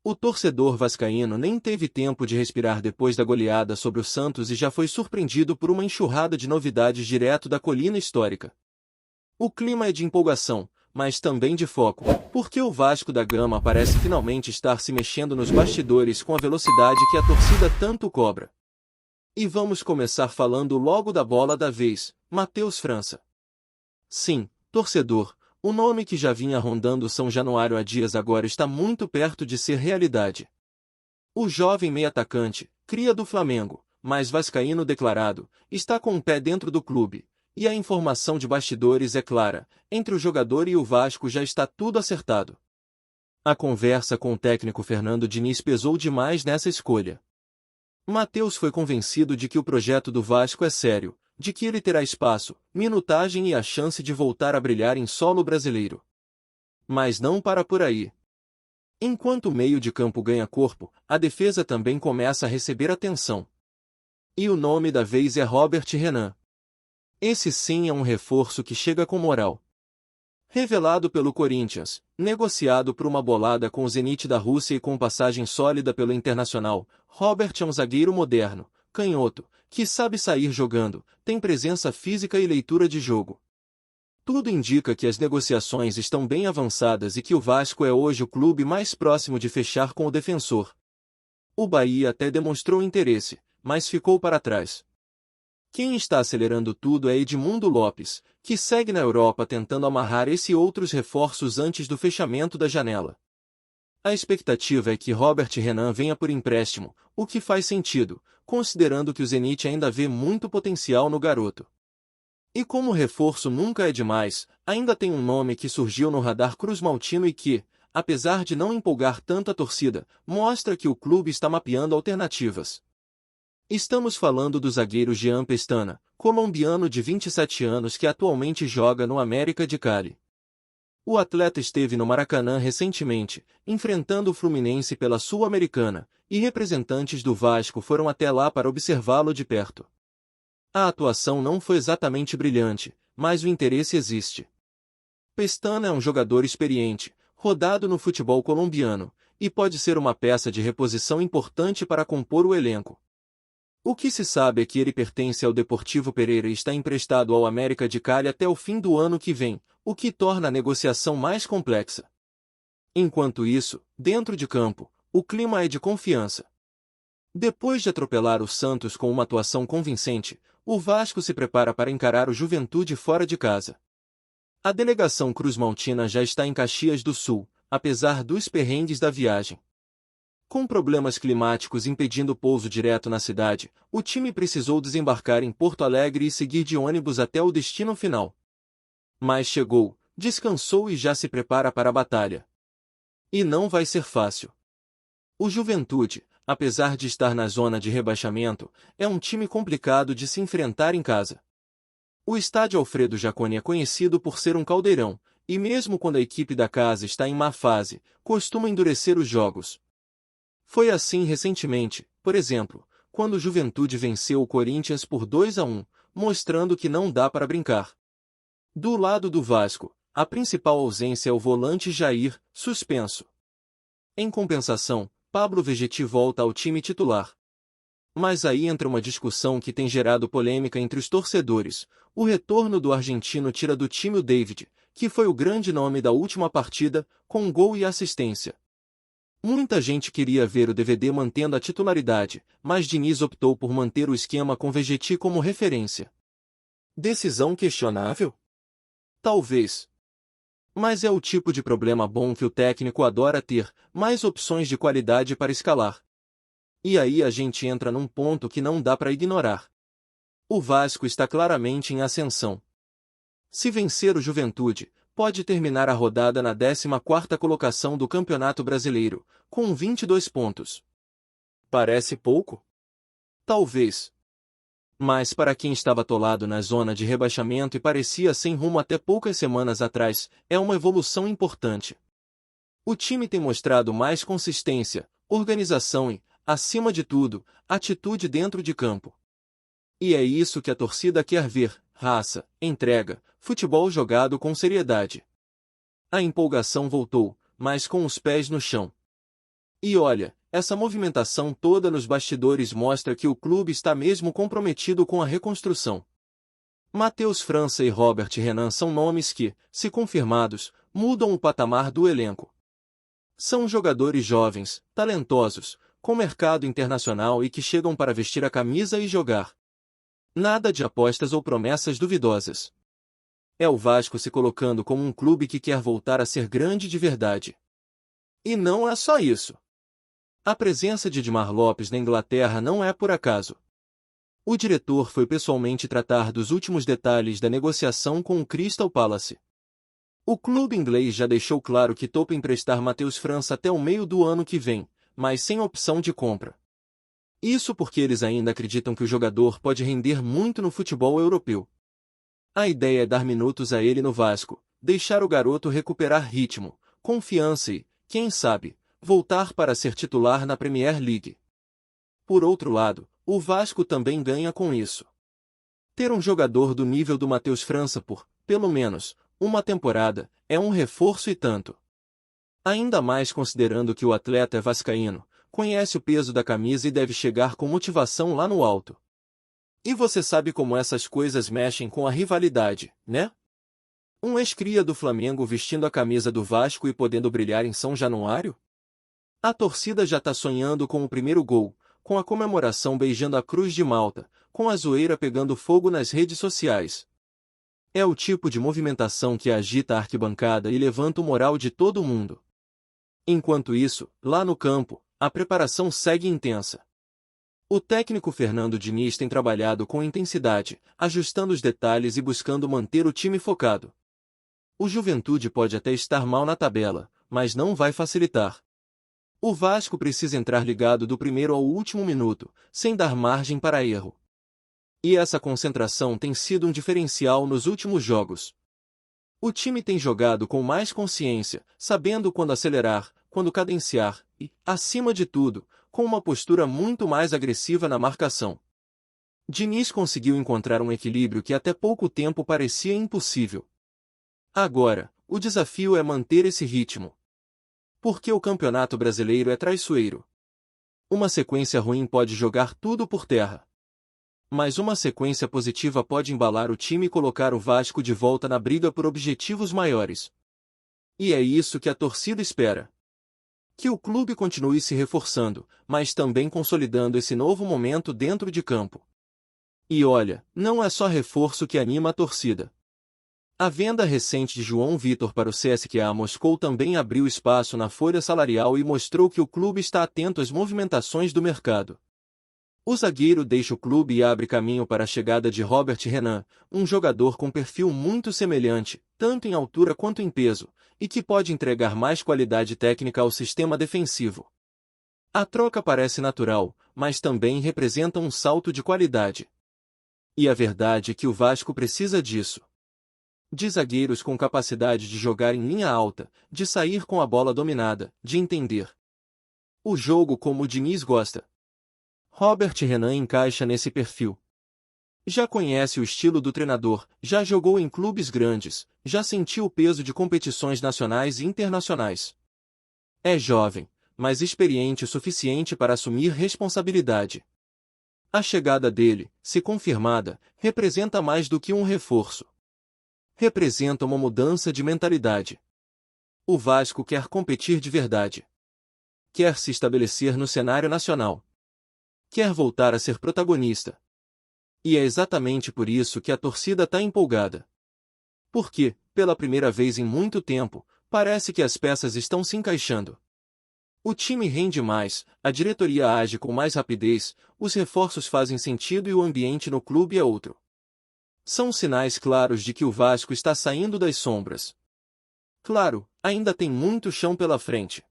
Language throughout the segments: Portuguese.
O torcedor vascaíno nem teve tempo de respirar depois da goleada sobre o Santos e já foi surpreendido por uma enxurrada de novidades direto da colina histórica. O clima é de empolgação, mas também de foco, porque o Vasco da Gama parece finalmente estar se mexendo nos bastidores com a velocidade que a torcida tanto cobra. E vamos começar falando logo da bola da vez, Matheus França. Sim, torcedor, o nome que já vinha rondando São Januário há dias agora está muito perto de ser realidade. O jovem meio-atacante, cria do Flamengo, mas vascaíno declarado, está com o pé dentro do clube, e a informação de bastidores é clara, entre o jogador e o Vasco já está tudo acertado. A conversa com o técnico Fernando Diniz pesou demais nessa escolha. Matheus foi convencido de que o projeto do Vasco é sério, de que ele terá espaço, minutagem e a chance de voltar a brilhar em solo brasileiro. Mas não para por aí. Enquanto o meio de campo ganha corpo, a defesa também começa a receber atenção. E o nome da vez é Robert Renan. Esse sim é um reforço que chega com moral. Revelado pelo Corinthians, negociado por uma bolada com o Zenit da Rússia e com passagem sólida pelo Internacional, Robert é um zagueiro moderno, canhoto, que sabe sair jogando, tem presença física e leitura de jogo. Tudo indica que as negociações estão bem avançadas e que o Vasco é hoje o clube mais próximo de fechar com o defensor. O Bahia até demonstrou interesse, mas ficou para trás. Quem está acelerando tudo é Edmundo Lopes, que segue na Europa tentando amarrar esse e outros reforços antes do fechamento da janela. A expectativa é que Robert Renan venha por empréstimo, o que faz sentido, considerando que o Zenit ainda vê muito potencial no garoto. E como reforço nunca é demais, ainda tem um nome que surgiu no radar cruzmaltino e que, apesar de não empolgar tanto a torcida, mostra que o clube está mapeando alternativas. Estamos falando do zagueiro Jean Pestana, colombiano de 27 anos que atualmente joga no América de Cali. O atleta esteve no Maracanã recentemente, enfrentando o Fluminense pela Sul-Americana, e representantes do Vasco foram até lá para observá-lo de perto. A atuação não foi exatamente brilhante, mas o interesse existe. Pestana é um jogador experiente, rodado no futebol colombiano, e pode ser uma peça de reposição importante para compor o elenco. O que se sabe é que ele pertence ao Deportivo Pereira e está emprestado ao América de Cali até o fim do ano que vem, o que torna a negociação mais complexa. Enquanto isso, dentro de campo, o clima é de confiança. Depois de atropelar o Santos com uma atuação convincente, o Vasco se prepara para encarar o Juventude fora de casa. A delegação cruzmaltina já está em Caxias do Sul, apesar dos perrengues da viagem. Com problemas climáticos impedindo pouso direto na cidade, o time precisou desembarcar em Porto Alegre e seguir de ônibus até o destino final. Mas chegou, descansou e já se prepara para a batalha. E não vai ser fácil. O Juventude, apesar de estar na zona de rebaixamento, é um time complicado de se enfrentar em casa. O estádio Alfredo Jaconi é conhecido por ser um caldeirão, e mesmo quando a equipe da casa está em má fase, costuma endurecer os jogos. Foi assim recentemente, por exemplo, quando o Juventude venceu o Corinthians por 2-1, mostrando que não dá para brincar. Do lado do Vasco, a principal ausência é o volante Jair, suspenso. Em compensação, Pablo Vegetti volta ao time titular. Mas aí entra uma discussão que tem gerado polêmica entre os torcedores. O retorno do argentino tira do time o David, que foi o grande nome da última partida, com gol e assistência. Muita gente queria ver o DVD mantendo a titularidade, mas Diniz optou por manter o esquema com Vegetti como referência. Decisão questionável? Talvez. Mas é o tipo de problema bom que o técnico adora ter, mais opções de qualidade para escalar. E aí a gente entra num ponto que não dá para ignorar. O Vasco está claramente em ascensão. Se vencer o Juventude, pode terminar a rodada na 14ª colocação do Campeonato Brasileiro, com 22 pontos. Parece pouco? Talvez. Mas para quem estava atolado na zona de rebaixamento e parecia sem rumo até poucas semanas atrás, é uma evolução importante. O time tem mostrado mais consistência, organização e, acima de tudo, atitude dentro de campo. E é isso que a torcida quer ver: raça, entrega, futebol jogado com seriedade. A empolgação voltou, mas com os pés no chão. E olha, essa movimentação toda nos bastidores mostra que o clube está mesmo comprometido com a reconstrução. Matheus França e Robert Renan são nomes que, se confirmados, mudam o patamar do elenco. São jogadores jovens, talentosos, com mercado internacional e que chegam para vestir a camisa e jogar. Nada de apostas ou promessas duvidosas. É o Vasco se colocando como um clube que quer voltar a ser grande de verdade. E não é só isso. A presença de Edmar Lopes na Inglaterra não é por acaso. O diretor foi pessoalmente tratar dos últimos detalhes da negociação com o Crystal Palace. O clube inglês já deixou claro que topa emprestar Matheus França até o meio do ano que vem, mas sem opção de compra. Isso porque eles ainda acreditam que o jogador pode render muito no futebol europeu. A ideia é dar minutos a ele no Vasco, deixar o garoto recuperar ritmo, confiança e, quem sabe, voltar para ser titular na Premier League. Por outro lado, o Vasco também ganha com isso. Ter um jogador do nível do Matheus França por, pelo menos, uma temporada, é um reforço e tanto. Ainda mais considerando que o atleta é vascaíno, conhece o peso da camisa e deve chegar com motivação lá no alto. E você sabe como essas coisas mexem com a rivalidade, né? Um ex-cria do Flamengo vestindo a camisa do Vasco e podendo brilhar em São Januário? A torcida já tá sonhando com o primeiro gol, com a comemoração beijando a Cruz de Malta, com a zoeira pegando fogo nas redes sociais. É o tipo de movimentação que agita a arquibancada e levanta o moral de todo mundo. Enquanto isso, lá no campo, a preparação segue intensa. O técnico Fernando Diniz tem trabalhado com intensidade, ajustando os detalhes e buscando manter o time focado. O Juventude pode até estar mal na tabela, mas não vai facilitar. O Vasco precisa entrar ligado do primeiro ao último minuto, sem dar margem para erro. E essa concentração tem sido um diferencial nos últimos jogos. O time tem jogado com mais consciência, sabendo quando acelerar, quando cadenciar e, acima de tudo, com uma postura muito mais agressiva na marcação. Diniz conseguiu encontrar um equilíbrio que até pouco tempo parecia impossível. Agora, o desafio é manter esse ritmo. Porque o Campeonato Brasileiro é traiçoeiro. Uma sequência ruim pode jogar tudo por terra. Mas uma sequência positiva pode embalar o time e colocar o Vasco de volta na briga por objetivos maiores. E é isso que a torcida espera. Que o clube continue se reforçando, mas também consolidando esse novo momento dentro de campo. E olha, não é só reforço que anima a torcida. A venda recente de João Vitor para o CSKA Moscou também abriu espaço na folha salarial e mostrou que o clube está atento às movimentações do mercado. O zagueiro deixa o clube e abre caminho para a chegada de Robert Renan, um jogador com perfil muito semelhante, tanto em altura quanto em peso, e que pode entregar mais qualidade técnica ao sistema defensivo. A troca parece natural, mas também representa um salto de qualidade. E a verdade é que o Vasco precisa disso. De zagueiros com capacidade de jogar em linha alta, de sair com a bola dominada, de entender o jogo como o Diniz gosta. Robert Renan encaixa nesse perfil. Já conhece o estilo do treinador, já jogou em clubes grandes, já sentiu o peso de competições nacionais e internacionais. É jovem, mas experiente o suficiente para assumir responsabilidade. A chegada dele, se confirmada, representa mais do que um reforço. Representa uma mudança de mentalidade. O Vasco quer competir de verdade. Quer se estabelecer no cenário nacional. Quer voltar a ser protagonista. E é exatamente por isso que a torcida está empolgada. Porque, pela primeira vez em muito tempo, parece que as peças estão se encaixando. O time rende mais, a diretoria age com mais rapidez, os reforços fazem sentido e o ambiente no clube é outro. São sinais claros de que o Vasco está saindo das sombras. Claro, ainda tem muito chão pela frente.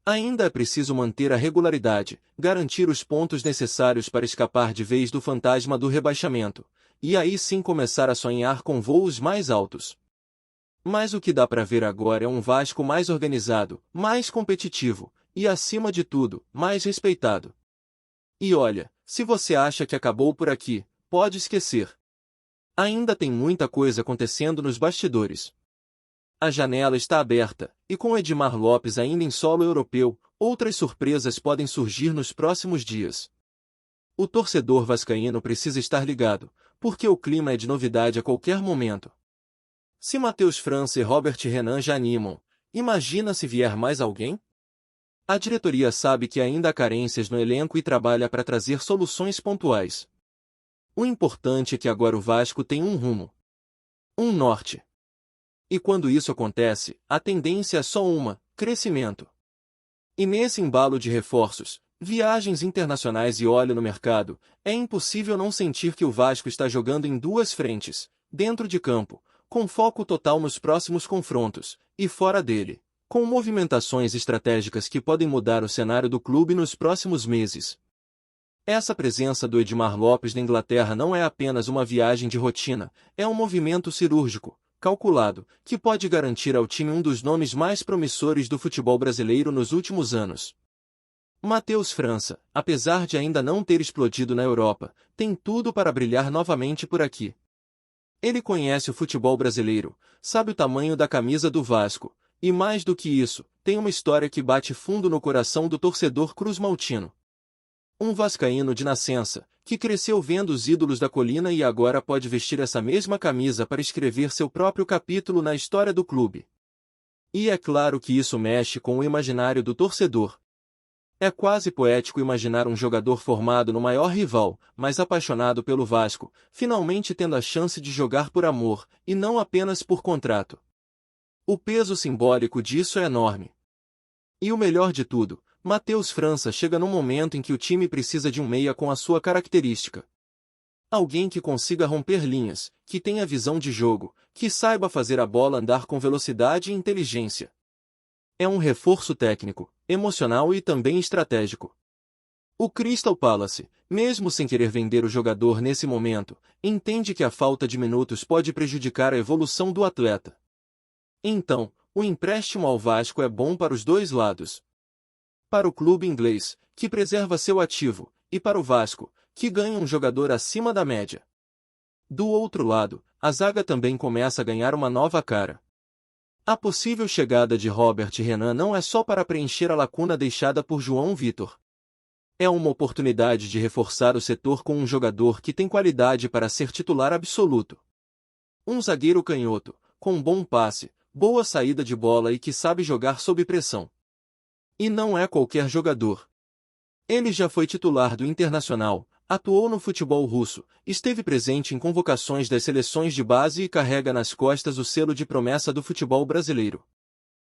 Ainda é preciso manter a regularidade, garantir os pontos necessários para escapar de vez do fantasma do rebaixamento, e aí sim começar a sonhar com voos mais altos. Mas o que dá para ver agora é um Vasco mais organizado, mais competitivo, e acima de tudo, mais respeitado. E olha, se você acha que acabou por aqui, pode esquecer. Ainda tem muita coisa acontecendo nos bastidores. A janela está aberta, e com Edmar Lopes ainda em solo europeu, outras surpresas podem surgir nos próximos dias. O torcedor vascaíno precisa estar ligado, porque o clima é de novidade a qualquer momento. Se Matheus França e Robert Renan já animam, imagina se vier mais alguém? A diretoria sabe que ainda há carências no elenco e trabalha para trazer soluções pontuais. O importante é que agora o Vasco tem um rumo, um norte. E quando isso acontece, a tendência é só uma: crescimento. E nesse embalo de reforços, viagens internacionais e óleo no mercado, é impossível não sentir que o Vasco está jogando em duas frentes, dentro de campo, com foco total nos próximos confrontos, e fora dele, com movimentações estratégicas que podem mudar o cenário do clube nos próximos meses. Essa presença do Edmar Lopes na Inglaterra não é apenas uma viagem de rotina, é um movimento cirúrgico, calculado, que pode garantir ao time um dos nomes mais promissores do futebol brasileiro nos últimos anos. Matheus França, apesar de ainda não ter explodido na Europa, tem tudo para brilhar novamente por aqui. Ele conhece o futebol brasileiro, sabe o tamanho da camisa do Vasco, e mais do que isso, tem uma história que bate fundo no coração do torcedor cruzmaltino. Um vascaíno de nascença, que cresceu vendo os ídolos da colina e agora pode vestir essa mesma camisa para escrever seu próprio capítulo na história do clube. E é claro que isso mexe com o imaginário do torcedor. É quase poético imaginar um jogador formado no maior rival, mas apaixonado pelo Vasco, finalmente tendo a chance de jogar por amor, e não apenas por contrato. O peso simbólico disso é enorme. E o melhor de tudo, Matheus França chega num momento em que o time precisa de um meia com a sua característica. Alguém que consiga romper linhas, que tenha visão de jogo, que saiba fazer a bola andar com velocidade e inteligência. É um reforço técnico, emocional e também estratégico. O Crystal Palace, mesmo sem querer vender o jogador nesse momento, entende que a falta de minutos pode prejudicar a evolução do atleta. Então, o empréstimo ao Vasco é bom para os dois lados. Para o clube inglês, que preserva seu ativo, e para o Vasco, que ganha um jogador acima da média. Do outro lado, a zaga também começa a ganhar uma nova cara. A possível chegada de Robert Renan não é só para preencher a lacuna deixada por João Vitor. É uma oportunidade de reforçar o setor com um jogador que tem qualidade para ser titular absoluto. Um zagueiro canhoto, com bom passe, boa saída de bola e que sabe jogar sob pressão. E não é qualquer jogador. Ele já foi titular do Internacional, atuou no futebol russo, esteve presente em convocações das seleções de base e carrega nas costas o selo de promessa do futebol brasileiro.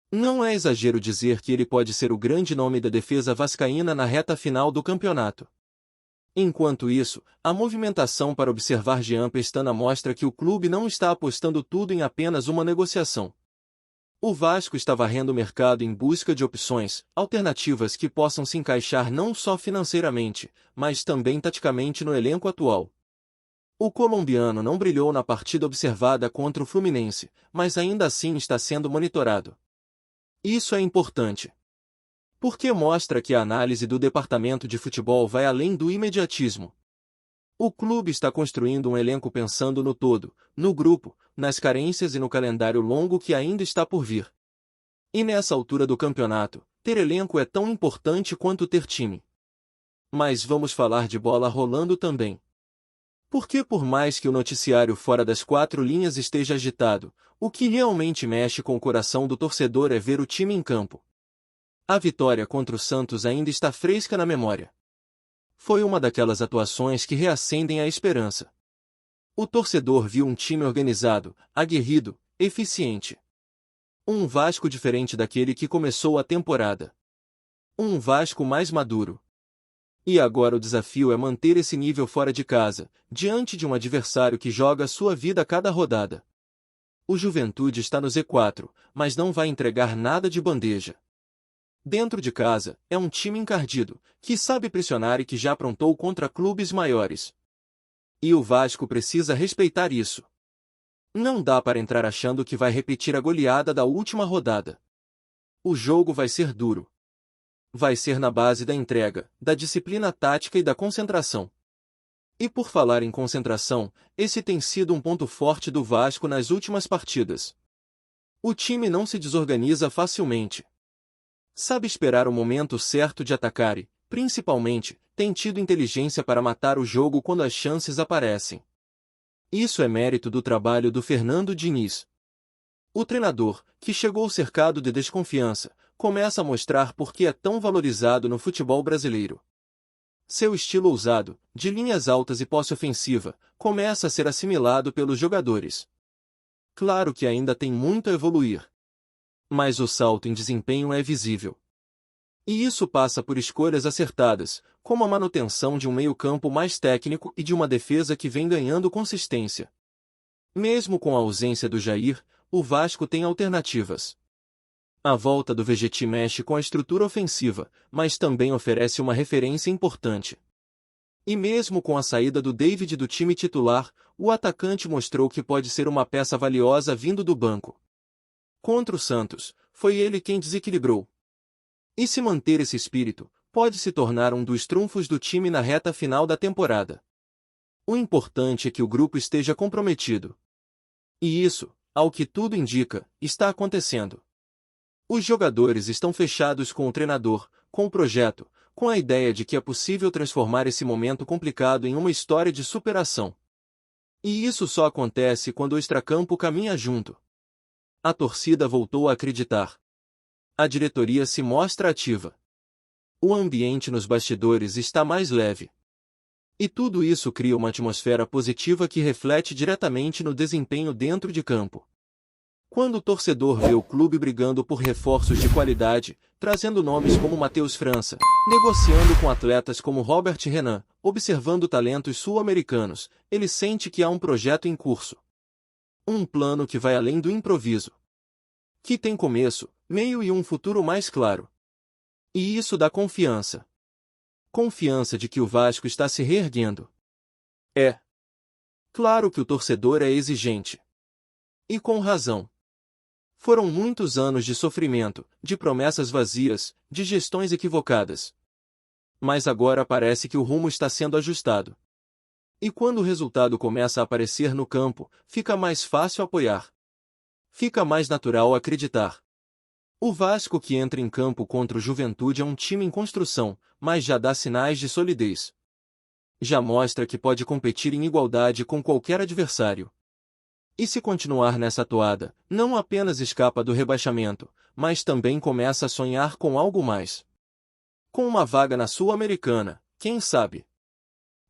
Não é exagero dizer que ele pode ser o grande nome da defesa vascaína na reta final do campeonato. Enquanto isso, a movimentação para observar Jean Pestana mostra que o clube não está apostando tudo em apenas uma negociação. O Vasco está varrendo o mercado em busca de opções, alternativas que possam se encaixar não só financeiramente, mas também taticamente no elenco atual. O colombiano não brilhou na partida observada contra o Fluminense, mas ainda assim está sendo monitorado. Isso é importante, porque mostra que a análise do departamento de futebol vai além do imediatismo. O clube está construindo um elenco pensando no todo, no grupo, nas carências e no calendário longo que ainda está por vir. E nessa altura do campeonato, ter elenco é tão importante quanto ter time. Mas vamos falar de bola rolando também. Porque por mais que o noticiário fora das quatro linhas esteja agitado, o que realmente mexe com o coração do torcedor é ver o time em campo. A vitória contra o Santos ainda está fresca na memória. Foi uma daquelas atuações que reacendem a esperança. O torcedor viu um time organizado, aguerrido, eficiente. Um Vasco diferente daquele que começou a temporada. Um Vasco mais maduro. E agora o desafio é manter esse nível fora de casa, diante de um adversário que joga sua vida a cada rodada. O Juventude está no Z4, mas não vai entregar nada de bandeja. Dentro de casa, é um time encardido, que sabe pressionar e que já aprontou contra clubes maiores. E o Vasco precisa respeitar isso. Não dá para entrar achando que vai repetir a goleada da última rodada. O jogo vai ser duro. Vai ser na base da entrega, da disciplina tática e da concentração. E por falar em concentração, esse tem sido um ponto forte do Vasco nas últimas partidas. O time não se desorganiza facilmente. Sabe esperar o momento certo de atacar e, principalmente, tem tido inteligência para matar o jogo quando as chances aparecem. Isso é mérito do trabalho do Fernando Diniz. O treinador, que chegou cercado de desconfiança, começa a mostrar por que é tão valorizado no futebol brasileiro. Seu estilo ousado, de linhas altas e posse ofensiva, começa a ser assimilado pelos jogadores. Claro que ainda tem muito a evoluir. Mas o salto em desempenho é visível. E isso passa por escolhas acertadas, como a manutenção de um meio-campo mais técnico e de uma defesa que vem ganhando consistência. Mesmo com a ausência do Jair, o Vasco tem alternativas. A volta do Vegetti mexe com a estrutura ofensiva, mas também oferece uma referência importante. E mesmo com a saída do David do time titular, o atacante mostrou que pode ser uma peça valiosa vindo do banco. Contra o Santos, foi ele quem desequilibrou. E se manter esse espírito, pode se tornar um dos trunfos do time na reta final da temporada. O importante é que o grupo esteja comprometido. E isso, ao que tudo indica, está acontecendo. Os jogadores estão fechados com o treinador, com o projeto, com a ideia de que é possível transformar esse momento complicado em uma história de superação. E isso só acontece quando o extracampo caminha junto. A torcida voltou a acreditar. A diretoria se mostra ativa. O ambiente nos bastidores está mais leve. E tudo isso cria uma atmosfera positiva que reflete diretamente no desempenho dentro de campo. Quando o torcedor vê o clube brigando por reforços de qualidade, trazendo nomes como Matheus França, negociando com atletas como Robert Renan, observando talentos sul-americanos, ele sente que há um projeto em curso. Um plano que vai além do improviso. Que tem começo, meio e um futuro mais claro. E isso dá confiança. Confiança de que o Vasco está se reerguendo. É. Claro que o torcedor é exigente. E com razão. Foram muitos anos de sofrimento, de promessas vazias, de gestões equivocadas. Mas agora parece que o rumo está sendo ajustado. E quando o resultado começa a aparecer no campo, fica mais fácil apoiar. Fica mais natural acreditar. O Vasco que entra em campo contra o Juventude é um time em construção, mas já dá sinais de solidez. Já mostra que pode competir em igualdade com qualquer adversário. E se continuar nessa toada, não apenas escapa do rebaixamento, mas também começa a sonhar com algo mais. Com uma vaga na Sul-Americana, quem sabe?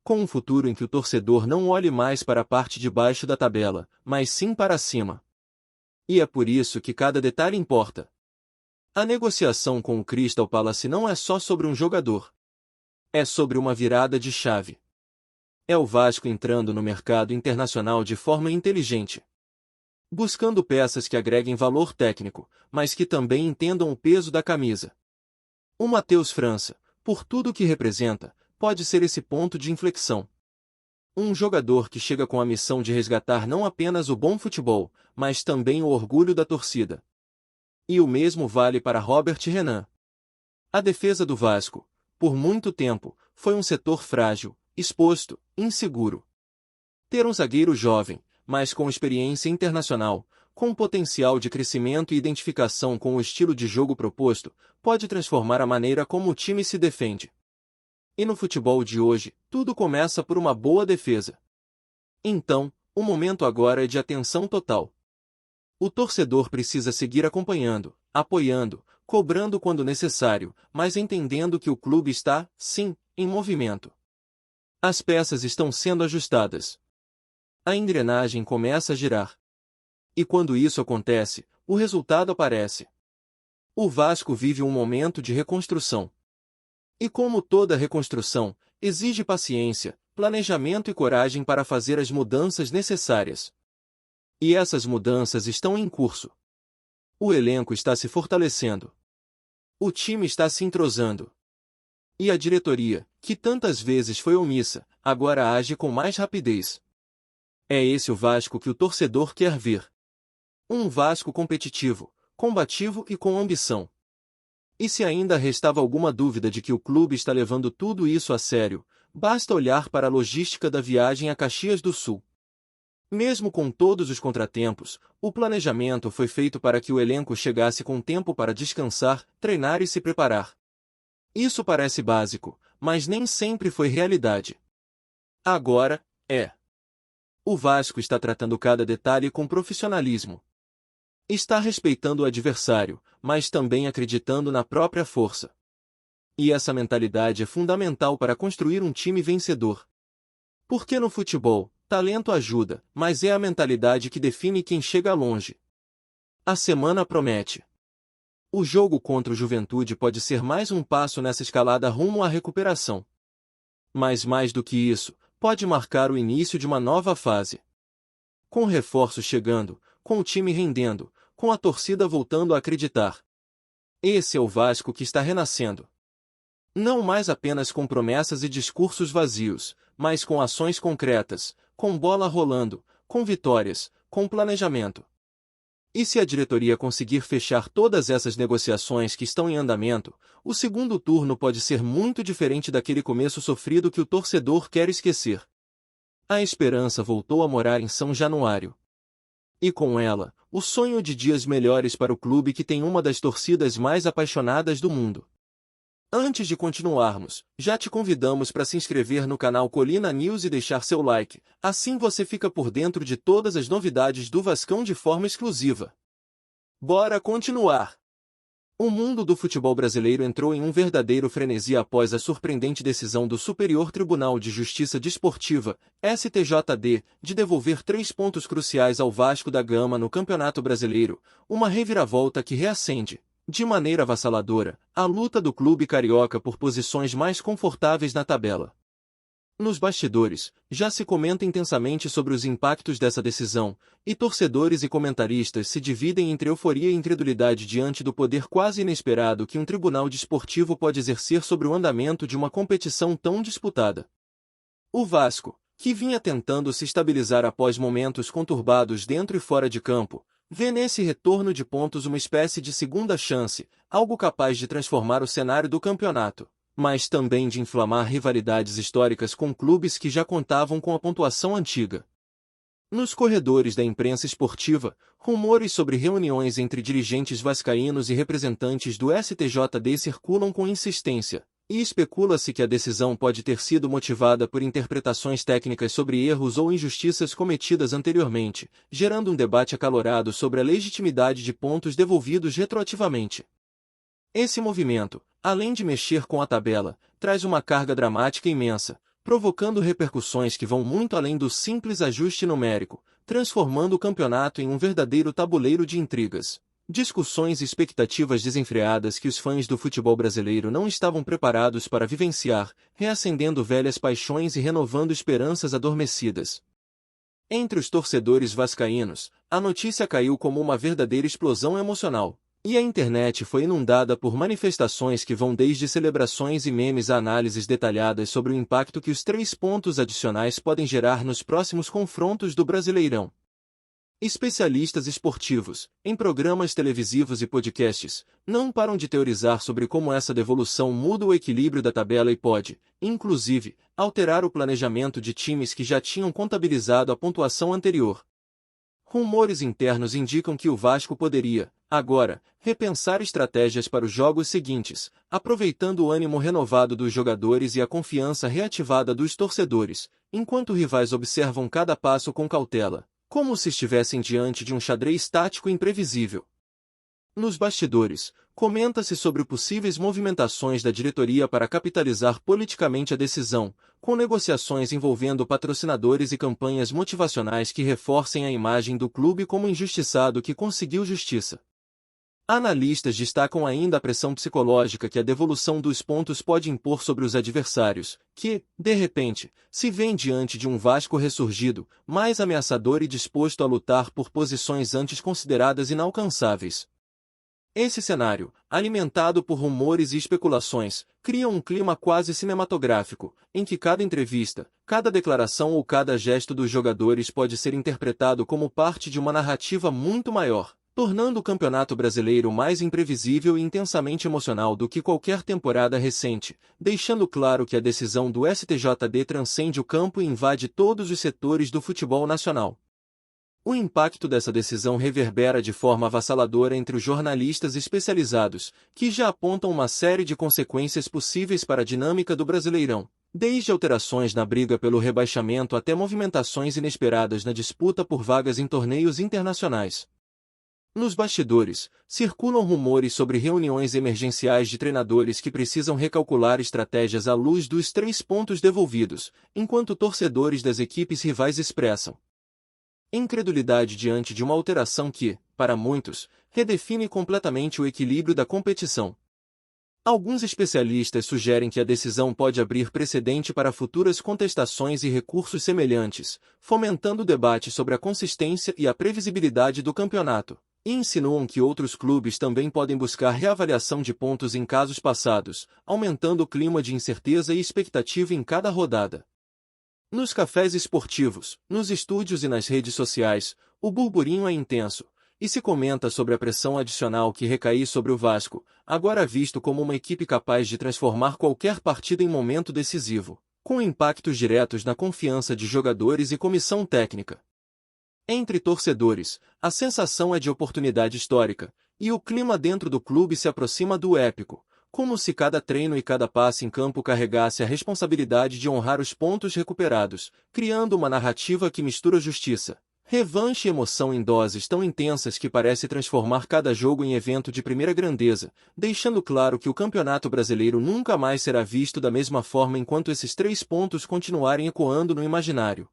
Com um futuro em que o torcedor não olhe mais para a parte de baixo da tabela, mas sim para cima. E é por isso que cada detalhe importa. A negociação com o Crystal Palace não é só sobre um jogador. É sobre uma virada de chave. É o Vasco entrando no mercado internacional de forma inteligente. Buscando peças que agreguem valor técnico, mas que também entendam o peso da camisa. O Matheus França, por tudo que representa, pode ser esse ponto de inflexão. Um jogador que chega com a missão de resgatar não apenas o bom futebol, mas também o orgulho da torcida. E o mesmo vale para Robert Renan. A defesa do Vasco, por muito tempo, foi um setor frágil, exposto, inseguro. Ter um zagueiro jovem, mas com experiência internacional, com potencial de crescimento e identificação com o estilo de jogo proposto, pode transformar a maneira como o time se defende. E no futebol de hoje, tudo começa por uma boa defesa. Então, o momento agora é de atenção total. O torcedor precisa seguir acompanhando, apoiando, cobrando quando necessário, mas entendendo que o clube está, sim, em movimento. As peças estão sendo ajustadas. A engrenagem começa a girar. E quando isso acontece, o resultado aparece. O Vasco vive um momento de reconstrução. E como toda reconstrução, exige paciência, planejamento e coragem para fazer as mudanças necessárias. E essas mudanças estão em curso. O elenco está se fortalecendo. O time está se entrosando. E a diretoria, que tantas vezes foi omissa, agora age com mais rapidez. É esse o Vasco que o torcedor quer ver. Um Vasco competitivo, combativo e com ambição. E se ainda restava alguma dúvida de que o clube está levando tudo isso a sério, basta olhar para a logística da viagem a Caxias do Sul. Mesmo com todos os contratempos, o planejamento foi feito para que o elenco chegasse com tempo para descansar, treinar e se preparar. Isso parece básico, mas nem sempre foi realidade. Agora, é. O Vasco está tratando cada detalhe com profissionalismo. Está respeitando o adversário, mas também acreditando na própria força. E essa mentalidade é fundamental para construir um time vencedor. Porque no futebol, talento ajuda, mas é a mentalidade que define quem chega longe. A semana promete. O jogo contra o Juventude pode ser mais um passo nessa escalada rumo à recuperação. Mas mais do que isso, pode marcar o início de uma nova fase. Com reforços chegando, com o time rendendo, com a torcida voltando a acreditar. Esse é o Vasco que está renascendo. Não mais apenas com promessas e discursos vazios, mas com ações concretas, com bola rolando, com vitórias, com planejamento. E se a diretoria conseguir fechar todas essas negociações que estão em andamento, o segundo turno pode ser muito diferente daquele começo sofrido que o torcedor quer esquecer. A esperança voltou a morar em São Januário. E com ela, o sonho de dias melhores para o clube que tem uma das torcidas mais apaixonadas do mundo. Antes de continuarmos, já te convidamos para se inscrever no canal Colina News e deixar seu like, assim você fica por dentro de todas as novidades do Vascão de forma exclusiva. Bora continuar! O mundo do futebol brasileiro entrou em um verdadeiro frenesi após a surpreendente decisão do Superior Tribunal de Justiça Desportiva, STJD, de devolver 3 pontos cruciais ao Vasco da Gama no Campeonato Brasileiro, uma reviravolta que reacende, de maneira avassaladora, a luta do clube carioca por posições mais confortáveis na tabela. Nos bastidores, já se comenta intensamente sobre os impactos dessa decisão, e torcedores e comentaristas se dividem entre euforia e incredulidade diante do poder quase inesperado que um tribunal desportivo pode exercer sobre o andamento de uma competição tão disputada. O Vasco, que vinha tentando se estabilizar após momentos conturbados dentro e fora de campo, vê nesse retorno de pontos uma espécie de segunda chance, algo capaz de transformar o cenário do campeonato, mas também de inflamar rivalidades históricas com clubes que já contavam com a pontuação antiga. Nos corredores da imprensa esportiva, rumores sobre reuniões entre dirigentes vascaínos e representantes do STJD circulam com insistência, e especula-se que a decisão pode ter sido motivada por interpretações técnicas sobre erros ou injustiças cometidas anteriormente, gerando um debate acalorado sobre a legitimidade de pontos devolvidos retroativamente. Esse movimento, além de mexer com a tabela, traz uma carga dramática imensa, provocando repercussões que vão muito além do simples ajuste numérico, transformando o campeonato em um verdadeiro tabuleiro de intrigas, discussões e expectativas desenfreadas que os fãs do futebol brasileiro não estavam preparados para vivenciar, reacendendo velhas paixões e renovando esperanças adormecidas. Entre os torcedores vascaínos, a notícia caiu como uma verdadeira explosão emocional. E a internet foi inundada por manifestações que vão desde celebrações e memes a análises detalhadas sobre o impacto que os 3 pontos adicionais podem gerar nos próximos confrontos do Brasileirão. Especialistas esportivos, em programas televisivos e podcasts, não param de teorizar sobre como essa devolução muda o equilíbrio da tabela e pode, inclusive, alterar o planejamento de times que já tinham contabilizado a pontuação anterior. Rumores internos indicam que o Vasco poderia, agora, repensar estratégias para os jogos seguintes, aproveitando o ânimo renovado dos jogadores e a confiança reativada dos torcedores, enquanto rivais observam cada passo com cautela, como se estivessem diante de um xadrez tático imprevisível. Nos bastidores, comenta-se sobre possíveis movimentações da diretoria para capitalizar politicamente a decisão, com negociações envolvendo patrocinadores e campanhas motivacionais que reforcem a imagem do clube como injustiçado que conseguiu justiça. Analistas destacam ainda a pressão psicológica que a devolução dos pontos pode impor sobre os adversários, que, de repente, se veem diante de um Vasco ressurgido, mais ameaçador e disposto a lutar por posições antes consideradas inalcançáveis. Esse cenário, alimentado por rumores e especulações, cria um clima quase cinematográfico, em que cada entrevista, cada declaração ou cada gesto dos jogadores pode ser interpretado como parte de uma narrativa muito maior, tornando o Campeonato Brasileiro mais imprevisível e intensamente emocional do que qualquer temporada recente, deixando claro que a decisão do STJD transcende o campo e invade todos os setores do futebol nacional. O impacto dessa decisão reverbera de forma avassaladora entre os jornalistas especializados, que já apontam uma série de consequências possíveis para a dinâmica do Brasileirão, desde alterações na briga pelo rebaixamento até movimentações inesperadas na disputa por vagas em torneios internacionais. Nos bastidores, circulam rumores sobre reuniões emergenciais de treinadores que precisam recalcular estratégias à luz dos 3 pontos devolvidos, enquanto torcedores das equipes rivais expressam incredulidade diante de uma alteração que, para muitos, redefine completamente o equilíbrio da competição. Alguns especialistas sugerem que a decisão pode abrir precedente para futuras contestações e recursos semelhantes, fomentando o debate sobre a consistência e a previsibilidade do campeonato, e insinuam que outros clubes também podem buscar reavaliação de pontos em casos passados, aumentando o clima de incerteza e expectativa em cada rodada. Nos cafés esportivos, nos estúdios e nas redes sociais, o burburinho é intenso, e se comenta sobre a pressão adicional que recai sobre o Vasco, agora visto como uma equipe capaz de transformar qualquer partida em momento decisivo, com impactos diretos na confiança de jogadores e comissão técnica. Entre torcedores, a sensação é de oportunidade histórica, e o clima dentro do clube se aproxima do épico, como se cada treino e cada passe em campo carregasse a responsabilidade de honrar os pontos recuperados, criando uma narrativa que mistura justiça, revanche e emoção em doses tão intensas que parece transformar cada jogo em evento de primeira grandeza, deixando claro que o Campeonato Brasileiro nunca mais será visto da mesma forma enquanto esses 3 pontos continuarem ecoando no imaginário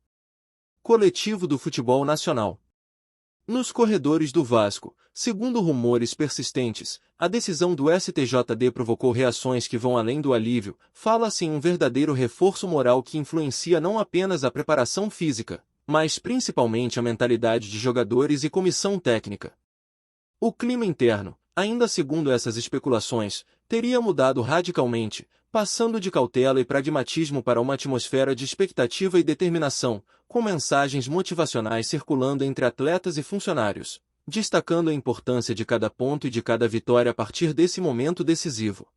coletivo do futebol nacional. Nos corredores do Vasco, segundo rumores persistentes, a decisão do STJD provocou reações que vão além do alívio. Fala-se em um verdadeiro reforço moral que influencia não apenas a preparação física, mas principalmente a mentalidade de jogadores e comissão técnica. O clima interno, ainda segundo essas especulações, teria mudado radicalmente, passando de cautela e pragmatismo para uma atmosfera de expectativa e determinação, com mensagens motivacionais circulando entre atletas e funcionários, destacando a importância de cada ponto e de cada vitória a partir desse momento decisivo.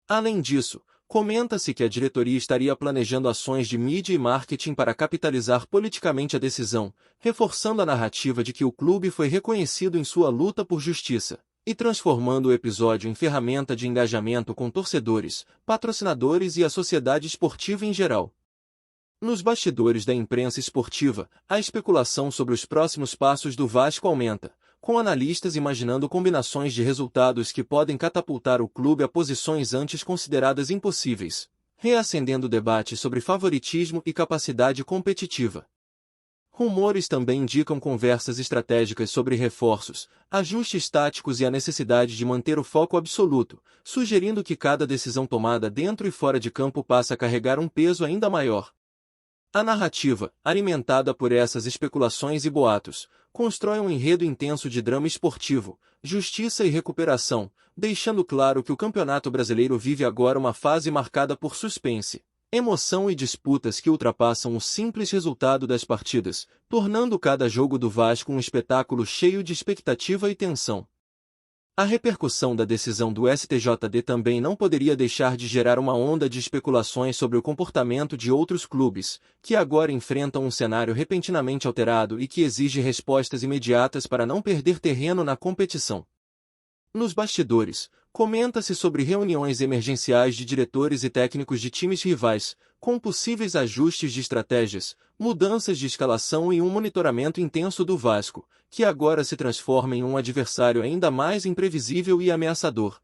Além disso, comenta-se que a diretoria estaria planejando ações de mídia e marketing para capitalizar politicamente a decisão, reforçando a narrativa de que o clube foi reconhecido em sua luta por justiça, e transformando o episódio em ferramenta de engajamento com torcedores, patrocinadores e a sociedade esportiva em geral. Nos bastidores da imprensa esportiva, a especulação sobre os próximos passos do Vasco aumenta, com analistas imaginando combinações de resultados que podem catapultar o clube a posições antes consideradas impossíveis, reacendendo o debate sobre favoritismo e capacidade competitiva. Rumores também indicam conversas estratégicas sobre reforços, ajustes táticos e a necessidade de manter o foco absoluto, sugerindo que cada decisão tomada dentro e fora de campo passa a carregar um peso ainda maior. A narrativa, alimentada por essas especulações e boatos, constrói um enredo intenso de drama esportivo, justiça e recuperação, deixando claro que o Campeonato Brasileiro vive agora uma fase marcada por suspense, emoção e disputas que ultrapassam o simples resultado das partidas, tornando cada jogo do Vasco um espetáculo cheio de expectativa e tensão. A repercussão da decisão do STJD também não poderia deixar de gerar uma onda de especulações sobre o comportamento de outros clubes, que agora enfrentam um cenário repentinamente alterado e que exige respostas imediatas para não perder terreno na competição. Nos bastidores, comenta-se sobre reuniões emergenciais de diretores e técnicos de times rivais, com possíveis ajustes de estratégias, mudanças de escalação e um monitoramento intenso do Vasco, que agora se transforma em um adversário ainda mais imprevisível e ameaçador.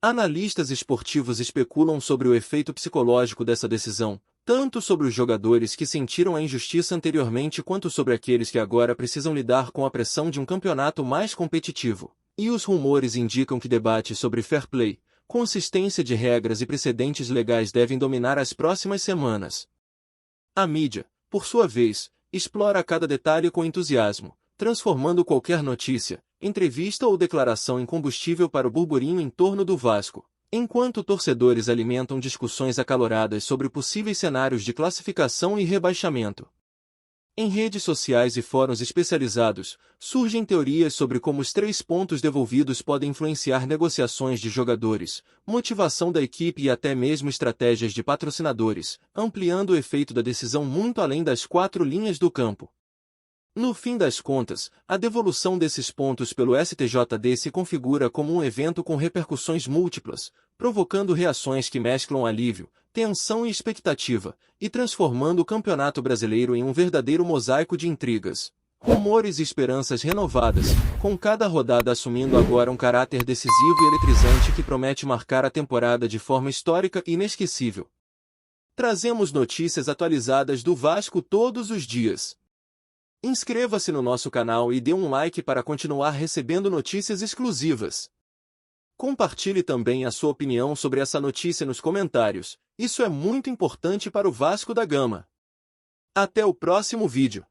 Analistas esportivos especulam sobre o efeito psicológico dessa decisão, tanto sobre os jogadores que sentiram a injustiça anteriormente quanto sobre aqueles que agora precisam lidar com a pressão de um campeonato mais competitivo. E os rumores indicam que debates sobre fair play, consistência de regras e precedentes legais devem dominar as próximas semanas. A mídia, por sua vez, explora cada detalhe com entusiasmo, transformando qualquer notícia, entrevista ou declaração em combustível para o burburinho em torno do Vasco, enquanto torcedores alimentam discussões acaloradas sobre possíveis cenários de classificação e rebaixamento. Em redes sociais e fóruns especializados, surgem teorias sobre como os 3 pontos devolvidos podem influenciar negociações de jogadores, motivação da equipe e até mesmo estratégias de patrocinadores, ampliando o efeito da decisão muito além das 4 linhas do campo. No fim das contas, a devolução desses pontos pelo STJD se configura como um evento com repercussões múltiplas, provocando reações que mesclam alívio, tensão e expectativa, e transformando o Campeonato Brasileiro em um verdadeiro mosaico de intrigas, rumores e esperanças renovadas, com cada rodada assumindo agora um caráter decisivo e eletrizante que promete marcar a temporada de forma histórica e inesquecível. Trazemos notícias atualizadas do Vasco todos os dias. Inscreva-se no nosso canal e dê um like para continuar recebendo notícias exclusivas. Compartilhe também a sua opinião sobre essa notícia nos comentários, isso é muito importante para o Vasco da Gama. Até o próximo vídeo.